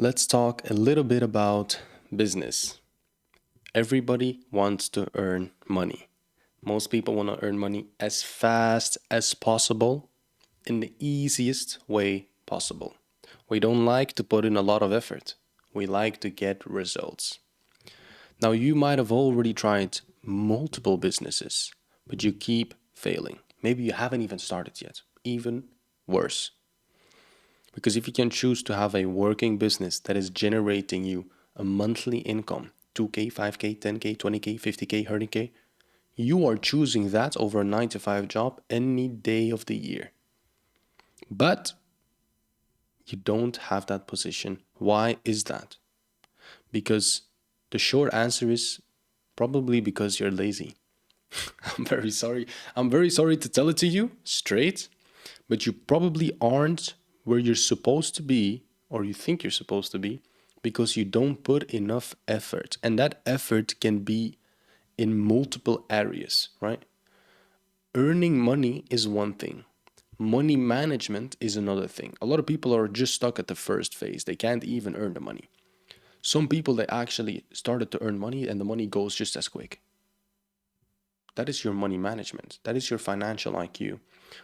Let's talk a little bit about business. Everybody wants to earn money. Most people want to earn money as fast as possible in the easiest way possible. We don't like to put in a lot of effort. We like to get results. Now, you might have already tried multiple businesses, but you keep failing. Maybe you haven't even started yet. Even worse. Because if you can choose to have a working business that is generating you a monthly income, 2K, 5K, 10K, 20K, 50K, 100K, you are choosing that over a 9 to 5 job any day of the year. But you don't have that position. Why is that? Because the short answer is probably because you're lazy. I'm very sorry. I'm very sorry to tell it to you straight, but you probably aren't where you're supposed to be, or you think you're supposed to be, because you don't put enough effort. And that effort can be in multiple areas, right? Earning money is one thing. Money management is another thing. A lot of people are just stuck at the first phase. They can't even earn the money. Some people, they actually started to earn money and the money goes just as quick. That is your money management. That is your financial IQ.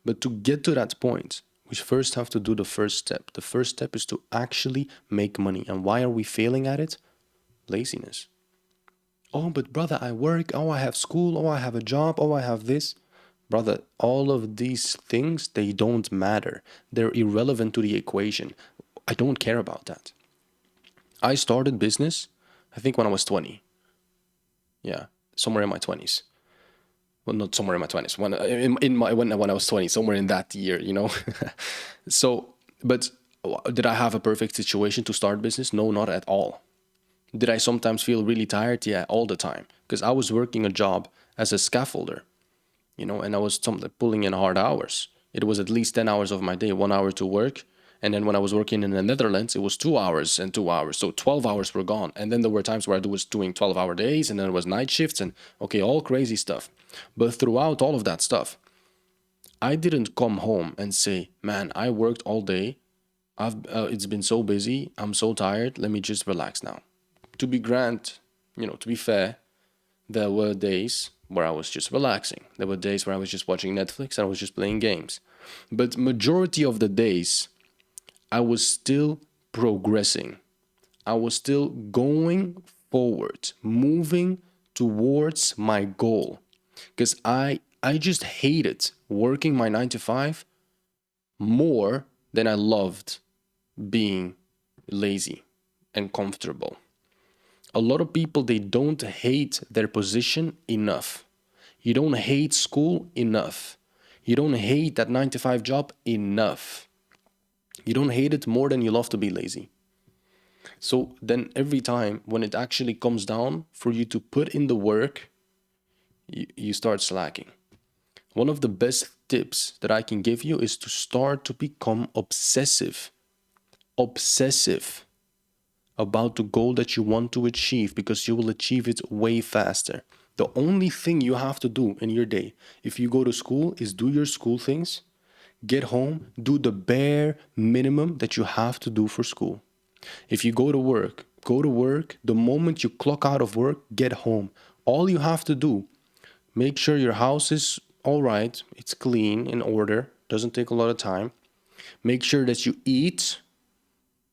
But to get to that point, we first have to do the first step. The first step is to actually make money. And why are we failing at it? Laziness. Oh, but brother, I work. Oh, I have school. Oh, I have a job. Oh, I have this. Brother, all of these things, they don't matter. They're irrelevant to the equation. I don't care about that. I started business, I think when I was 20. Yeah, somewhere in my 20s. Well, not somewhere in my 20s. When I was 20, somewhere in that year, you know. So, but did I have a perfect situation to start business? No, not at all. Did I sometimes feel really tired? Yeah, all the time. Because I was working a job as a scaffolder, you know, and I was pulling in hard hours. It was at least 10 hours of my day, 1 hour to work. And then when I was working in the Netherlands, it was 2 hours and 2 hours. So 12 hours were gone. And then there were times where I was doing 12-hour days and then it was night shifts and okay, all crazy stuff. But throughout all of that stuff, I didn't come home and say, man, I worked all day. It's been so busy. I'm so tired. Let me just relax now. To be grand, to be fair, there were days where I was just relaxing. There were days where I was just watching Netflix and I was just playing games. But majority of the days, I was still progressing. I was still going forward, moving towards my goal. Because I just hated working my 9 to 5 more than I loved being lazy and comfortable. A lot of people, they don't hate their position enough. You don't hate school enough. You don't hate that 9 to 5 job enough. You don't hate it more than you love to be lazy. So then every time when it actually comes down for you to put in the work, you start slacking. One of the best tips that I can give you is to start to become obsessive. Obsessive about the goal that you want to achieve because you will achieve it way faster. The only thing you have to do in your day, if you go to school, is do your school things, get home, do the bare minimum that you have to do for school. If you go to work, go to work. The moment you clock out of work, get home. All you have to do, make sure your house is all right, it's clean, in order, doesn't take a lot of time. Make sure that you eat,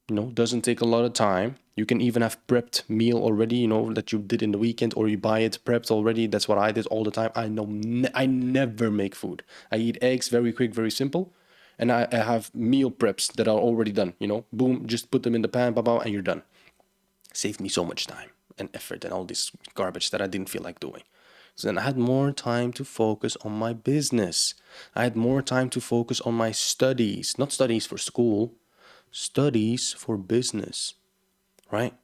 doesn't take a lot of time. You can even have prepped meal already, that you did in the weekend, or you buy it prepped already. That's what I did all the time. I know I never make food. I eat eggs very quick, very simple. And I have meal preps that are already done, boom, just put them in the pan, and you're done. Saved me so much time and effort and all this garbage that I didn't feel like doing. So then I had more time to focus on my business. I had more time to focus on my studies, not studies for school, studies for business, right?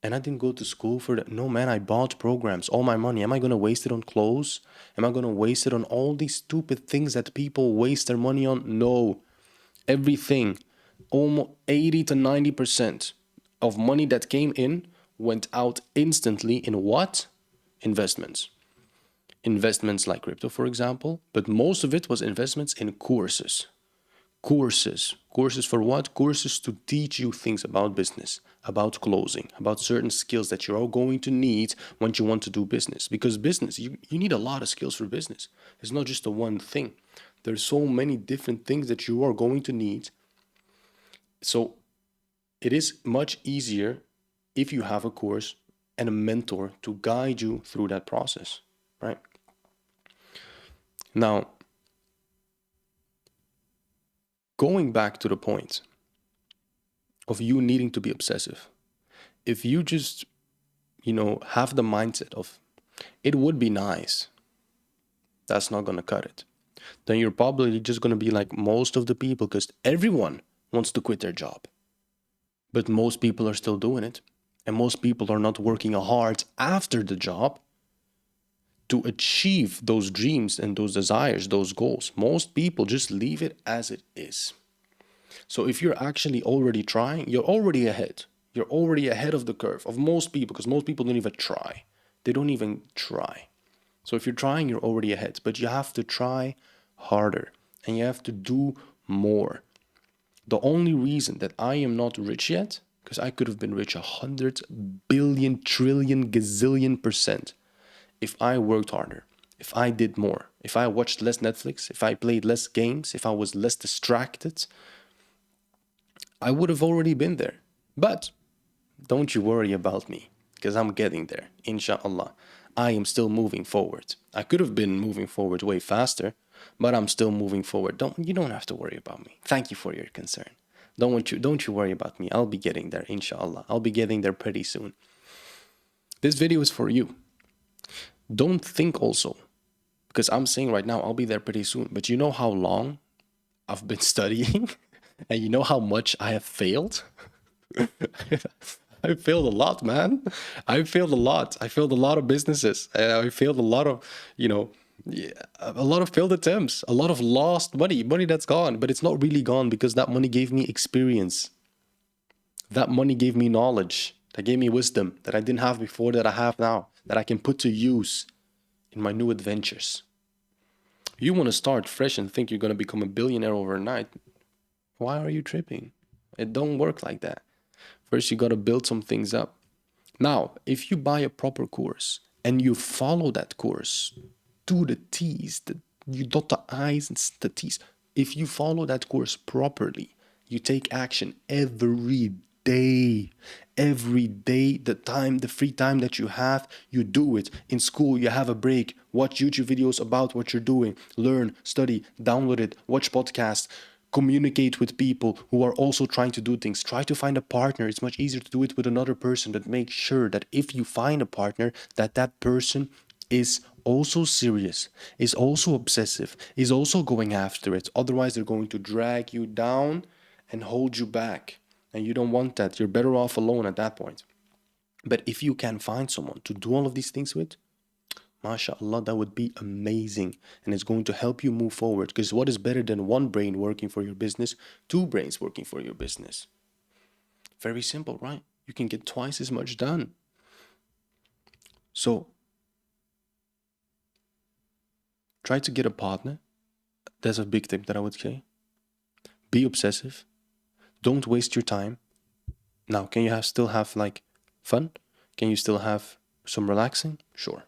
And I didn't go to school for that. No, man, I bought programs, all my money. Am I going to waste it on clothes? Am I going to waste it on all these stupid things that people waste their money on? No. Everything, almost 80 to 90% of money that came in went out instantly in what? Investments. Investments like crypto, for example, but most of it was investments in courses. courses. Courses for what? Courses to teach you things about business, about closing, about certain skills that you're all going to need when you want to do business. Because business, you need a lot of skills for business. It's not just the one thing. There's so many different things that you are going to need. So it is much easier if you have a course and a mentor to guide you through that process, right? Now, going back to the point of you needing to be obsessive, if you just, have the mindset of it would be nice, that's not going to cut it. Then you're probably just going to be like most of the people, because everyone wants to quit their job. But most people are still doing it. And most people are not working hard after the job to achieve those dreams and those desires, those goals. Most people just leave it as it is. So if you're actually already trying, you're already ahead. You're already ahead of the curve of most people, because most people don't even try. They don't even try. So if you're trying, you're already ahead. But you have to try harder and you have to do more. The only reason that I am not rich yet, because I could have been rich 100 billion, trillion, gazillion %, if I worked harder, if I did more, if I watched less Netflix, if I played less games, if I was less distracted, I would have already been there. But don't you worry about me, because I'm getting there, inshallah. I am still moving forward. I could have been moving forward way faster, but I'm still moving forward. You don't have to worry about me. Thank you for your concern. Don't you worry about me. I'll be getting there, inshallah. I'll be getting there pretty soon. This video is for you. Don't think also, because I'm saying right now I'll be there pretty soon, but you know how long I've been studying and you know how much I have failed? I failed a lot, man. I failed a lot. I failed a lot of businesses. I failed a lot of, a lot of failed attempts, a lot of lost money that's gone, but it's not really gone because that money gave me experience. That money gave me knowledge, that gave me wisdom that I didn't have before, that I have now, that I can put to use in my new adventures. You want to start fresh and think you're going to become a billionaire overnight. Why are you tripping? It don't work like that. First, you got to build some things up. Now, if you buy a proper course and you follow that course to the T's, you dot the I's and the T's. If you follow that course properly, you take action every day. Every day, the free time that you have, you do it. In school, you have a break. Watch YouTube videos about what you're doing. Learn, study, download it, watch podcasts. Communicate with people who are also trying to do things. Try to find a partner. It's much easier to do it with another person, but make sure that if you find a partner, that person is also serious, is also obsessive, is also going after it. Otherwise, they're going to drag you down and hold you back. And you don't want that. You're better off alone at that point. But if you can find someone to do all of these things with, MashaAllah, that would be amazing. And it's going to help you move forward. Because what is better than one brain working for your business? Two brains working for your business. Very simple, right? You can get twice as much done. So, try to get a partner. That's a big tip that I would say. Be obsessive. Don't waste your time. Now, can you still have like fun? Can you still have some relaxing? Sure.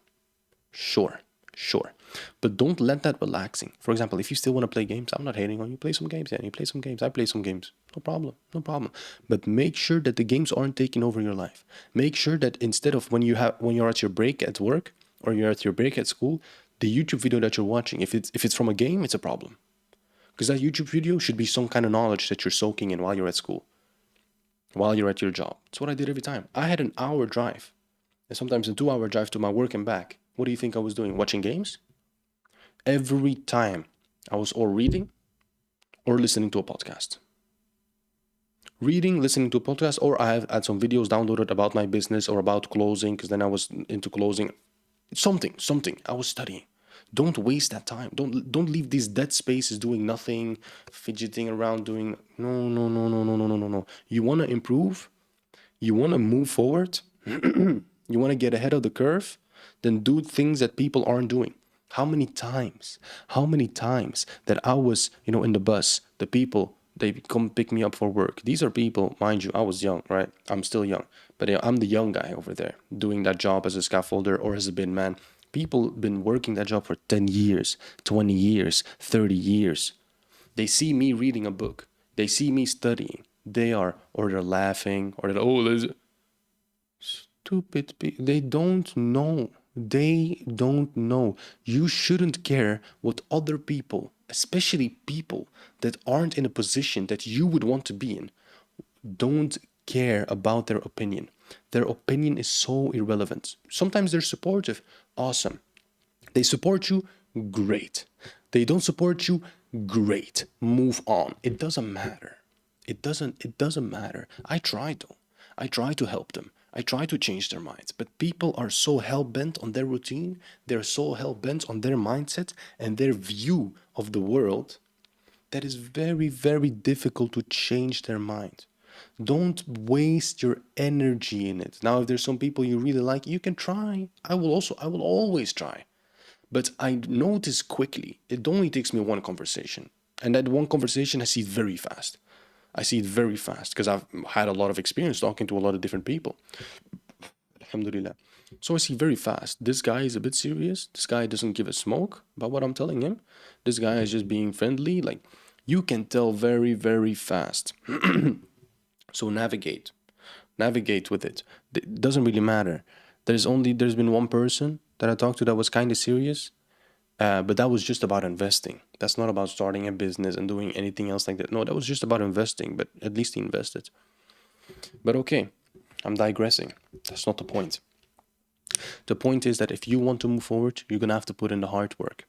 But don't let that relaxing. For example, if you still want to play games, I'm not hating on you. Play some games, yeah. You play some games. I play some games. No problem. But make sure that the games aren't taking over your life. Make sure that instead of when you're at your break at work or you're at your break at school, the YouTube video that you're watching, if it's from a game, it's a problem. Because that YouTube video should be some kind of knowledge that you're soaking in while you're at school, while you're at your job. That's what I did every time. I had an hour drive, and sometimes a 2-hour drive to my work and back. What do you think I was doing? Watching games? Every time I was or reading or listening to a podcast. Reading, listening to a podcast, or I have had some videos downloaded about my business or about closing, because then I was into closing. Something. I was studying. Don't waste that time. Don't leave these dead spaces doing nothing, fidgeting around doing no. You want to improve? You want to move forward? You want to get ahead of the curve? Then do things that people aren't doing. How many times that I was, in the bus, the people They come pick me up for work. These are people, mind you, I was young, right? I'm still young, but I'm the young guy over there doing that job as a scaffolder or as a bin man. People been working that job for 10 years, 20 years, 30 years. They see me reading a book. They see me studying. Or they're laughing, or they're, oh, there's stupid people. They don't know. They don't know. You shouldn't care what other people, especially people that aren't in a position that you would want to be in, don't care about their opinion. Their opinion is so irrelevant. Sometimes they're supportive. Awesome. They support you, great. They don't support you, great. Move on. It doesn't matter. It doesn't matter. I try though. I try to help them. I try to change their minds. But people are so hell bent on their routine, they're so hell bent on their mindset and their view of the world that is very, very difficult to change their mind. Don't waste your energy in it. Now, if there's some people you really like, you can try. I will always try. But I notice quickly, it only takes me one conversation. And that one conversation, I see it very fast. I see it very fast because I've had a lot of experience talking to a lot of different people. Alhamdulillah. So I see very fast, this guy is a bit serious. This guy doesn't give a smoke about what I'm telling him. This guy is just being friendly. Like, you can tell very, very fast. So navigate with it. It doesn't really matter. There's been one person that I talked to that was kind of serious, but that was just about investing. That's not about starting a business and doing anything else like that. No, that was just about investing, but at least he invested. But okay, I'm digressing. That's not the point. The point is that if you want to move forward, you're gonna have to put in the hard work.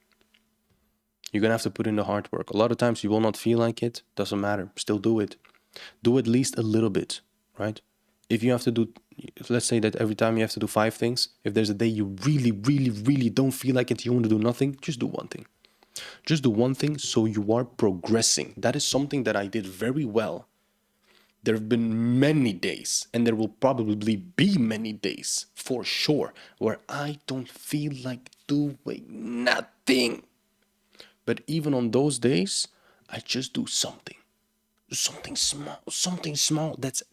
You're gonna have to put in the hard work. A lot of times you will not feel like it, doesn't matter. Still do it. Do at least a little bit, right? If you have to do, let's say that every time you have to do 5 things, if there's a day you really, really, really don't feel like it, you want to do nothing, just do one thing. Just do one thing so you are progressing. That is something that I did very well. There have been many days, and there will probably be many days for sure, where I don't feel like doing nothing. But even on those days, I just do something small that's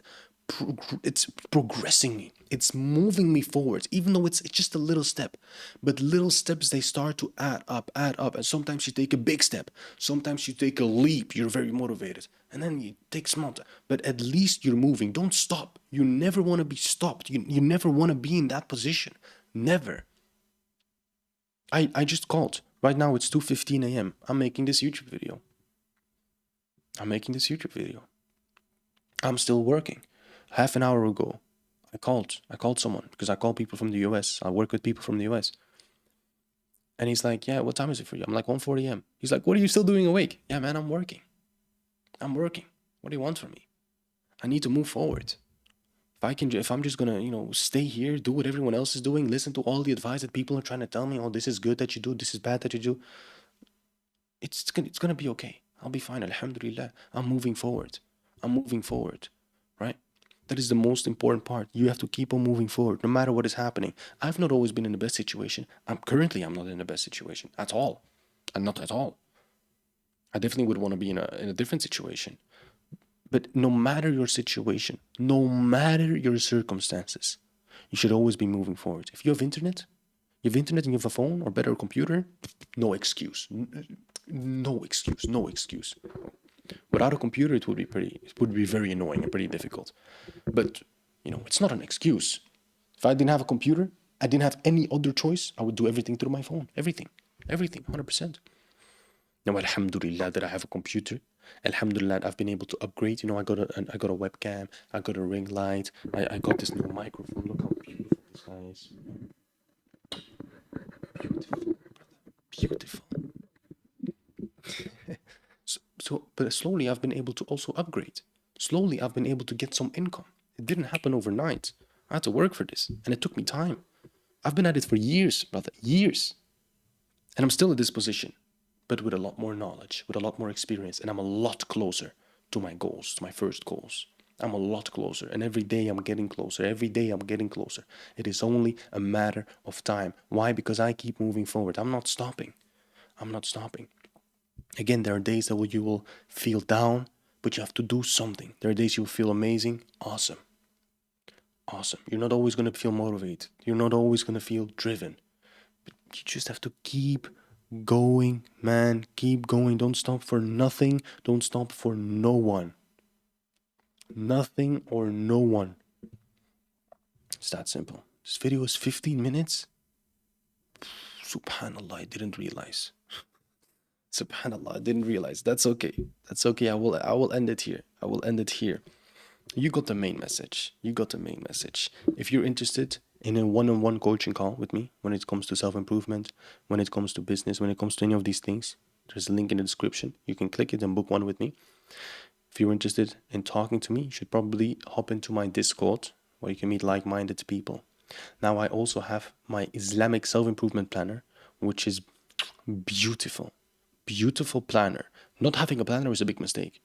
it's progressing me, it's moving me forward, even though it's just a little step. But little steps, they start to add up, and sometimes you take a big step, sometimes you take a leap, you're very motivated, and then you take small but at least you're moving. Don't stop. You never want to be stopped. You never want to be in that position. Never. I just called right now. It's 2:15 a.m. I'm making this YouTube video. I'm still working. Half an hour ago, I called someone because I call people from the US. I work with people from the US. And he's like, "Yeah, what time is it for you?" I'm like, 1:40 a.m. He's like, "What are you still doing awake?" "Yeah, man, I'm working. What do you want from me? I need to move forward. If I'm just gonna, stay here, do what everyone else is doing, listen to all the advice that people are trying to tell me, oh, this is good that you do, this is bad that you do, it's gonna be okay. I'll be fine. Alhamdulillah. I'm moving forward. Right? That is the most important part. You have to keep on moving forward, no matter what is happening. I've not always been in the best situation. I'm not in the best situation at all. And not at all. I definitely would want to be in a different situation. But no matter your situation, no matter your circumstances, you should always be moving forward. If you have internet and you have a phone or better a computer, no excuse. No excuse. Without a computer, it would be very annoying and pretty difficult. But, it's not an excuse. If I didn't have a computer, I didn't have any other choice, I would do everything through my phone. Everything, 100%. Now, alhamdulillah that I have a computer. Alhamdulillah, I've been able to upgrade. I got a webcam, I got a ring light, I got this new microphone. Look how beautiful this guy is. Beautiful. But slowly I've been able to also upgrade. Slowly I've been able to get some income. It didn't happen overnight. I had to work for this, and it took me time. I've been at it for years, brother, years. And I'm still in this position, but with a lot more knowledge, with a lot more experience, and I'm a lot closer to my goals, to my first goals. I'm a lot closer, and every day I'm getting closer. It is only a matter of time. Why? Because I keep moving forward. I'm not stopping. Again, there are days that you will feel down, but you have to do something. There are days you feel amazing. Awesome. Awesome. You're not always going to feel motivated. You're not always going to feel driven. But you just have to keep going, man. Keep going. Don't stop for nothing. Don't stop for no one. Nothing or no one. It's that simple. This video is 15 minutes. Subhanallah, I didn't realize. Subhanallah, I didn't realize. That's okay. That's okay. I will end it here. I will end it here. You got the main message. You got the main message. If you're interested in a one-on-one coaching call with me when it comes to self-improvement, when it comes to business, when it comes to any of these things, there's a link in the description. You can click it and book one with me. If you're interested in talking to me, you should probably hop into my Discord where you can meet like-minded people. Now I also have my Islamic self-improvement planner, which is beautiful. Beautiful planner. Not having a planner is a big mistake.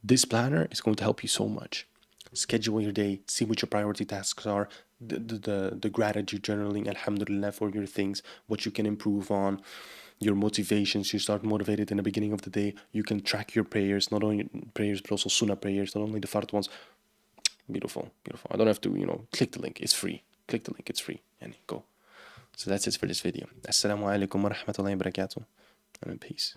This planner is going to help you so much. Schedule your day, see what your priority tasks are, the gratitude journaling, alhamdulillah, for your things, what you can improve on, your motivations. You start motivated in the beginning of the day. You can track your prayers, not only prayers, but also sunnah prayers, not only the fard ones. Beautiful, beautiful. I don't have to, click the link. It's free. Click the link. It's free. And go. So that's it for this video. Assalamu alaikum wa rahmatullahi wa barakatuh. And peace.